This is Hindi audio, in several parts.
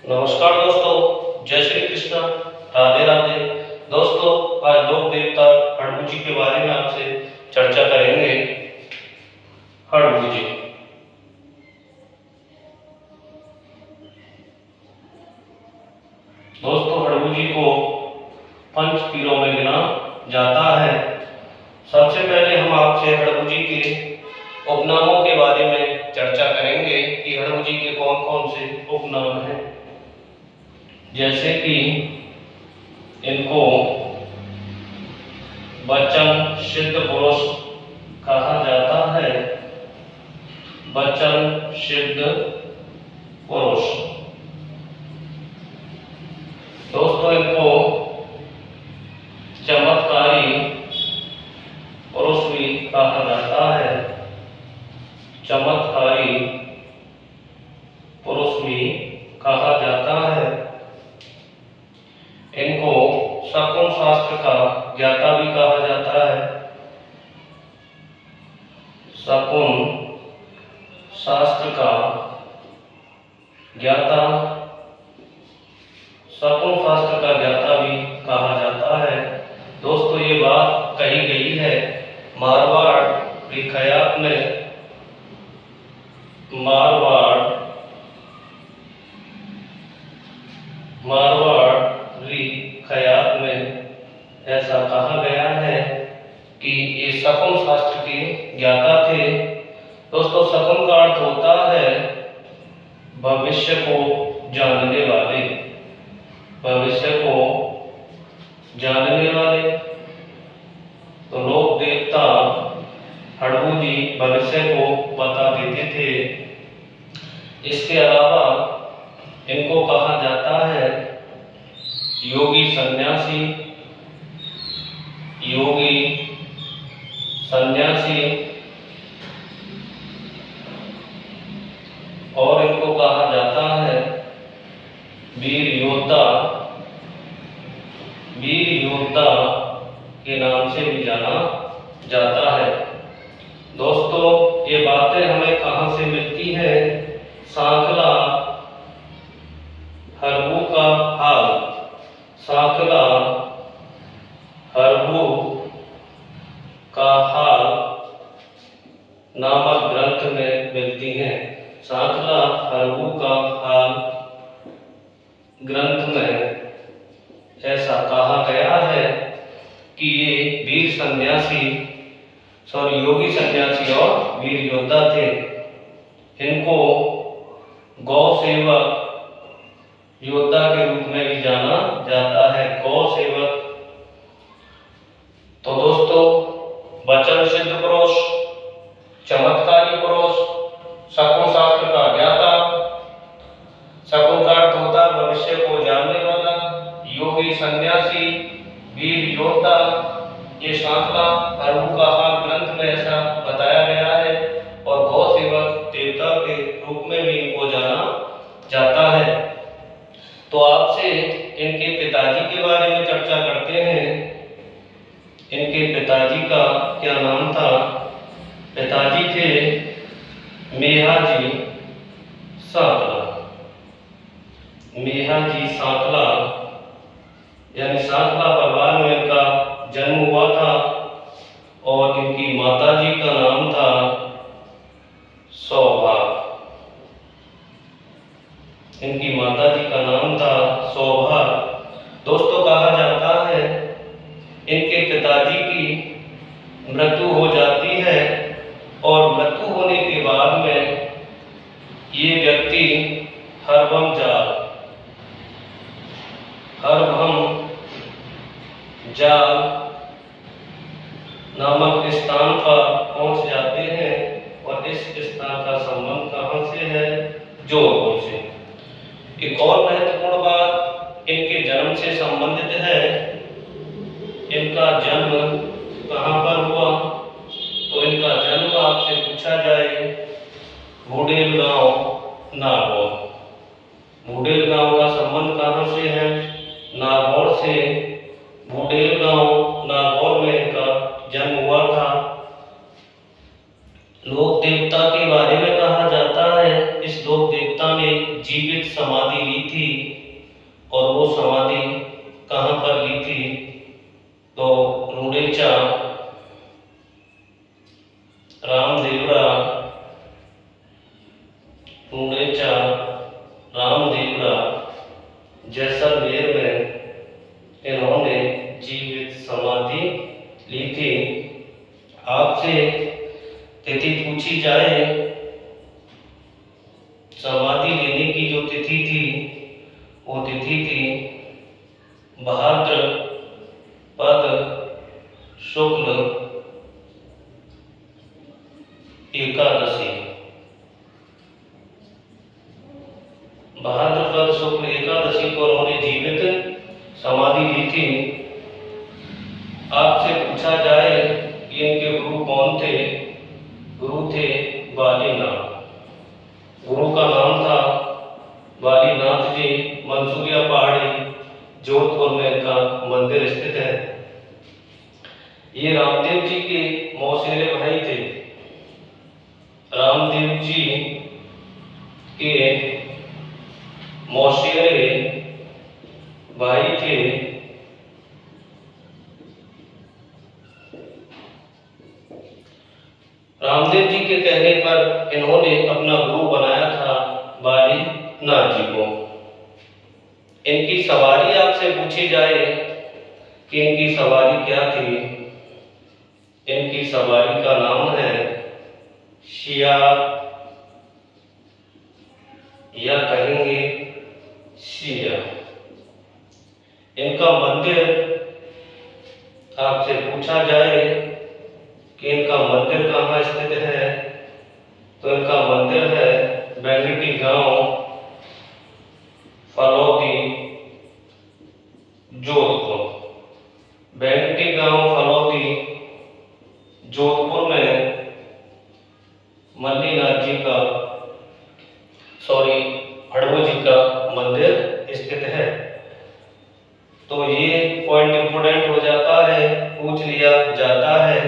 नमस्कार दोस्तों, जय श्री कृष्ण, राधे राधे। दोस्तों, आज लोक देवता हड़बू जी के बारे में आपसे चर्चा करेंगे। हड़बू जी दोस्तों, हड़बू जी को पंच पीरों में गिना जाता है। सबसे पहले हम आपसे हड़बू जी के उपनामों के बारे में चर्चा करेंगे कि हड़बू जी के कौन कौन से उपनाम हैं। जैसे कि इनको वचन सिद्ध पुरुष कहा जाता है। वचन सिद्ध पुरुष। दोस्तों, इनको चमत्कारी पुरुष भी कहा जाता है। चमत्कारी पुरुष भी कहा जाता है। इनको शकुन शास्त्र का ज्ञाता भी कहा जाता है। शकुन शास्त्र का ज्ञाता, शकुन शास्त्र का ज्ञाता भी कहा जाता है। दोस्तों, ये बात कही गई है मारवाड़ रिखयात में। मारवाड़ी खयात में ऐसा कहा गया है कि ये शकुन शास्त्र के ज्ञाता थे। दोस्तों, शकुन का अर्थ होता है भविष्य को जानने वाले। भविष्य को जानने वाले। तो लोक देवता हड़बू जी भविष्य को बता देते थे। इसके अलावा इनको कहा जाता है योगी सन्यासी। योगी सन्यासी। और इनको कहा जाता है वीर योद्धा। वीर योद्धा के नाम से भी जाना जाता है। दोस्तों, ये बातें हमें कहाँ से मिलती हैं? सांखला हड़बू का हाल। सांखला हड़बू का हाल नामक ग्रंथ में मिलती हैं। सांखला हड़बू का हाल ग्रंथ में ऐसा कहा गया है कि ये वीर सन्यासी योगी सन्यासी और वीर योद्धा थे। इनको गौ सेवक योद्धा के रूप में भी जाना जाता है। गौ सेवक। तो दोस्तों, वचन सिद्ध पुरुष, चमत्कारी पुरुष, शकुन शास्त्र का ज्ञाता। शकुन का अर्थ होता है भविष्य को जानने वाला। योगी सन्यासी, वीर योद्धा। ये सांखला हड़बू का हाल ग्रंथ में ऐसा बताया गया है। और गौ सेवक देवता के रूप में भी इनको जाना जाता है। तो आपसे इनके पिताजी के बारे में चर्चा करते हैं। इनके पिताजी का क्या नाम था? पिताजी थे मेहाजी सांखला। मेहाजी सांखला यानी सांखला परिवार में इनका जन्म हुआ था। और इनकी माताजी का नाम था सौभाग। इनकी माताजी का नाम था सौभाग। दोस्तों, कहा जाता है इनके पिताजी की मृत्यु हो जाती है। और मृत्यु होने के बाद में ये व्यक्ति हरभम जाल नामक स्थान पर पहुंच जाते हैं। और इस स्थान का संबंध कहां से है? जोधपुर से। एक और महत्वपूर्ण बात इनके जन्म से संबंधित है। इनका जन्म कहां पर हुआ? तो इनका जन्म आपसे पूछा जाए भूडेल गांव नागौर। भूडेल गांव का संबंध कहां से है? नागौर से। भूडेल गांव नागौर में इनका जन्म हुआ था। लोक देवता के बारे में कहा जाता है इस लोक देवता पिता ने जीवित समाधि ली थी, और वो समाधि कहाँ पर ली थी? तो रूडेचा, रामदेवरा, रूडेचा, रामदेवरा, जैसलमेर में इन्होंने जीवित समाधि ली थी। आपसे तिथि पूछी जाए, समाधि लेने की जो तिथि थी वो तिथि थी भाद्र पद शुक्ल एकादशी। भाद्रपद शुक्ल एकादशी को उन्होंने जीवित समाधि ली थी। आपसे पूछा जाए कि इनके गुरु कौन थे? गुरु थे बालीनाथ। गुरु का नाम था बालीनाथ जी। मंसूरिया पहाड़ी जोधपुर में इनका मंदिर स्थित है। ये रामदेव जी के मौसेरे भाई थे। रामदेव जी के मौसेरे भाई थे। रामदेव जी के कहने पर इन्होंने अपना गुरु बनाया था बालीनाथ जी को। इनकी सवारी आपसे पूछी जाए कि इनकी सवारी क्या थी? इनकी सवारी का नाम है शिया, या कहेंगे शिया। इनका मंदिर आपसे पूछा जाए कि इनका मंदिर कहाँ स्थित है, तो इनका मंदिर है बेंगटी गांव, फलौदी, जोधपुर। बेंगटी गांव, फलौदी, जोधपुर में मल्लीनाथ जी का हड़बू जी का मंदिर स्थित है। तो ये पॉइंट इंपोर्टेंट हो जाता है, पूछ लिया जाता है।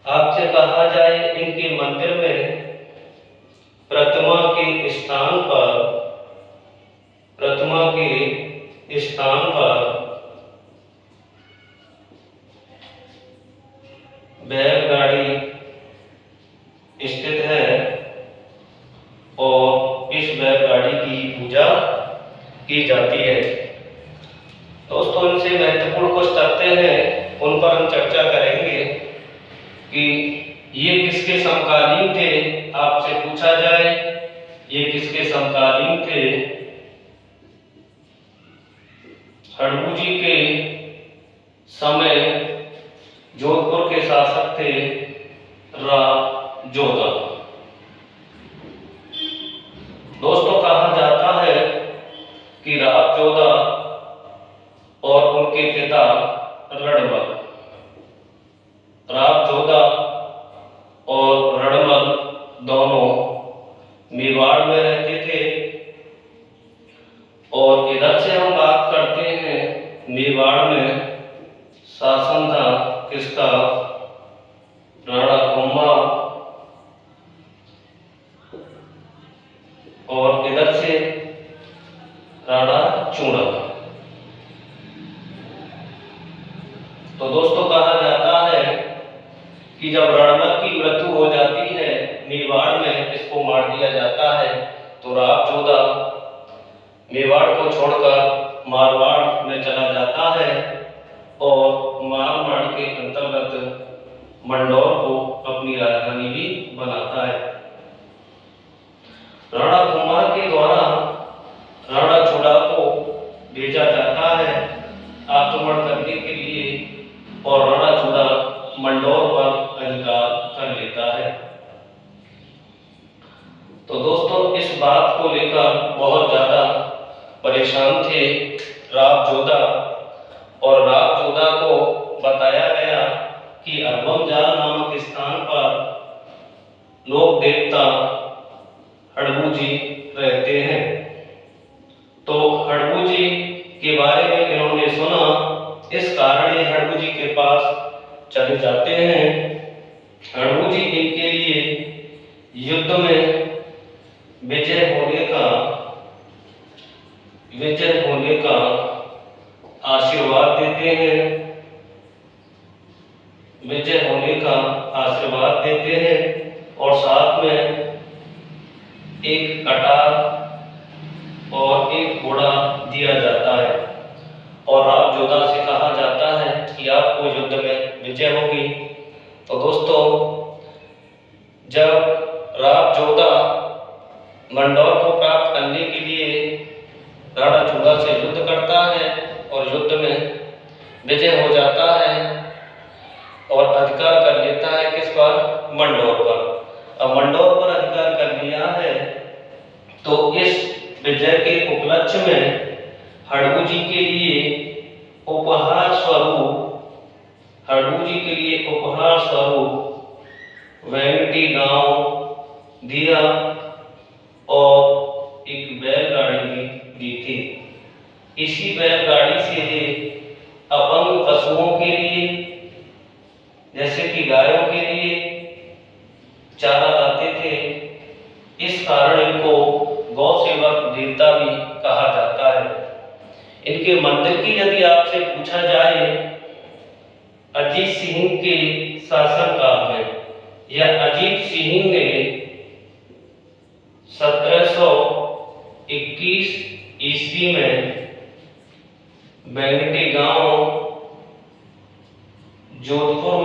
आपसे कहा जाए इनके मंदिर में प्रतिमा के स्थान पर बैलगाड़ी स्थित है, और इस बैलगाड़ी की पूजा की जाती है। दोस्तों, इनसे महत्वपूर्ण कुछ तथ्य हैं, उन पर हम चर्चा करेंगे कि ये किसके समकालीन थे। आपसे पूछा जाए ये किसके समकालीन थे? हड़बू जी के समय जोधपुर के शासक थे राजोधा। दोस्तों, कहा जाता है कि राजोधा और उनके पिता रणमल, राजोधा और रणमल दोनों मेवाड़ में रहते थे। और इधर से हम बात करते हैं, मेवाड़ में शासन था किसका? राणा कुंभा। और इधर से राणा चूड़ा। तो दोस्तों, कहा जाता है कि जब रणमल की मृत्यु हो जाती है, मेवाड़ में इसको मार दिया जाता है, तो राजोधा मेवाड़ को छोड़कर मारवाड़ में चला जाता है और मारवाड़ के अंतर्गत मंडौर को अपनी राजधानी भी बनाता है। राणा कुंभा के द्वारा राणा चूड़ा को भेजा जाता है आक्रमण करने के लिए, और राणा चूड़ा मंडौर पर अधिकार कर लेता है। तो दोस्तों, इस बात को लेकर बहुत ज्यादा परेशान थे राजोधा, और राजोधा को बताया गया कि अरबमजाल नामक स्थान पर लोक देवता हड़बू जी रहते हैं। तो हड़बू जी के बारे में इन्होंने सुना, इस कारण ये हड़बू जी के पास चले जाते हैं। हड़बू जी इनके लिए युद्ध में विजय होने का आशीर्वाद देते हैं, विजय होने का आशीर्वाद देते हैं और साथ में एक कटार और एक घोड़ा दिया जाता है और राब जोधा से कहा जाता है कि आपको युद्ध में विजय होगी। तो दोस्तों, जब राब जोधा मंडौर को प्राप्त करने के लिए राणा चूड़ा से युद्ध करता है और युद्ध में विजय हो जाता है और अधिकार कर लेता है किस पर? मंडौर पर। अब मंडौर पर अधिकार कर लिया है तो इस विजय के उपलक्ष्य में हड़बू जी के लिए उपहार स्वरूप वेंगटी गांव दिया और एक बैलगाड़ी भी दी थी। इसी बैलगाड़ी से अपंग पशुओं के लिए, जैसे कि गायों के लिए चारा लाते थे। इस कारण इनको गौ सेवक देवता भी कहा जाता है। इनके मंदिर की यदि आपसे पूछा जाए अजीत सिंह के शासनकाल में, या अजीत सिंह ने 1721 ईस्वी में वेंगटी गांव जोधपुर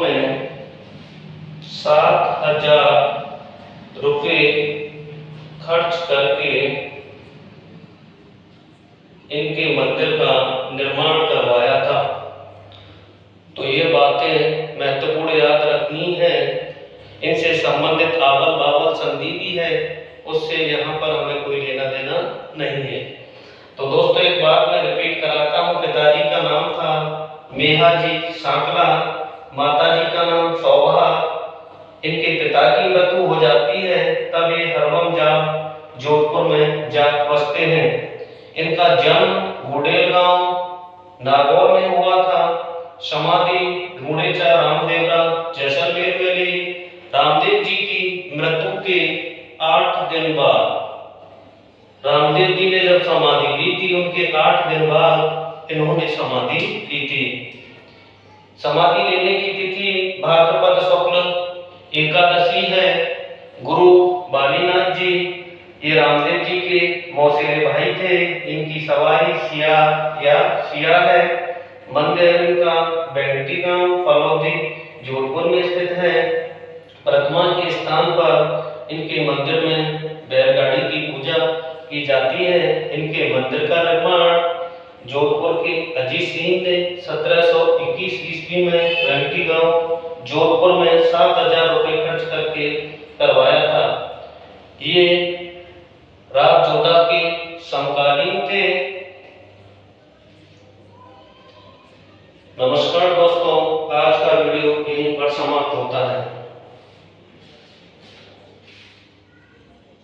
में 7,000 रुपये खर्च करके इनके मंदिर का निर्माण करवाया था। तो ये बातें महत्वपूर्ण याद रखनी है। इनसे संबंधित आवल बावल संधि भी है, उससे यहाँ पर हमें कोई लेना देना नहीं है। तो दोस्तों, एक बात मैं रिपीट कराता हूँ। पिताजी का नाम था मेहाजी सांकला, माताजी का नाम शोभा। इनके पिता की मृत्यु हो जाती है, तब ये हरवम जोधपुर में जा बसते हैं। इनका जन्म घोडेल गांव नागौर में हुआ था। समाधि ढूंढेचा रामदेवरा जैसलमेर में ली। रामदेव जी की मृत्यु के 8 दिन बाद, रामदेव जी ने जब समाधि ली थी, उनके 8 दिन बाद इन्होंने समाधि ली थी। समाधि लेने की तिथि भाद्रपद शुक्ल एकादशी है। गुरु बालीनाथ जी ये रामदेव जी के मौसेरे भाई थे। इनकी सवारी सिया है। मंदिर इनका वेंगटी गांव फलौदी जोधपुर में स्थित है। प्रतिमा के स्थान पर इनके मंदिर में बैलगाड़ी की पूजा की जाती है। इनके मंदिर का निर्माण जोधपुर के अजीत सिंह ने 1721 ईस्वी में वेंगटी गांव जोधपुर में 7,000 रुपये खर्च करके करवाया था। ये राब जोधा के समकालीन थे। नमस्कार दोस्तों, आज का वीडियो यहीं पर समाप्त होता है।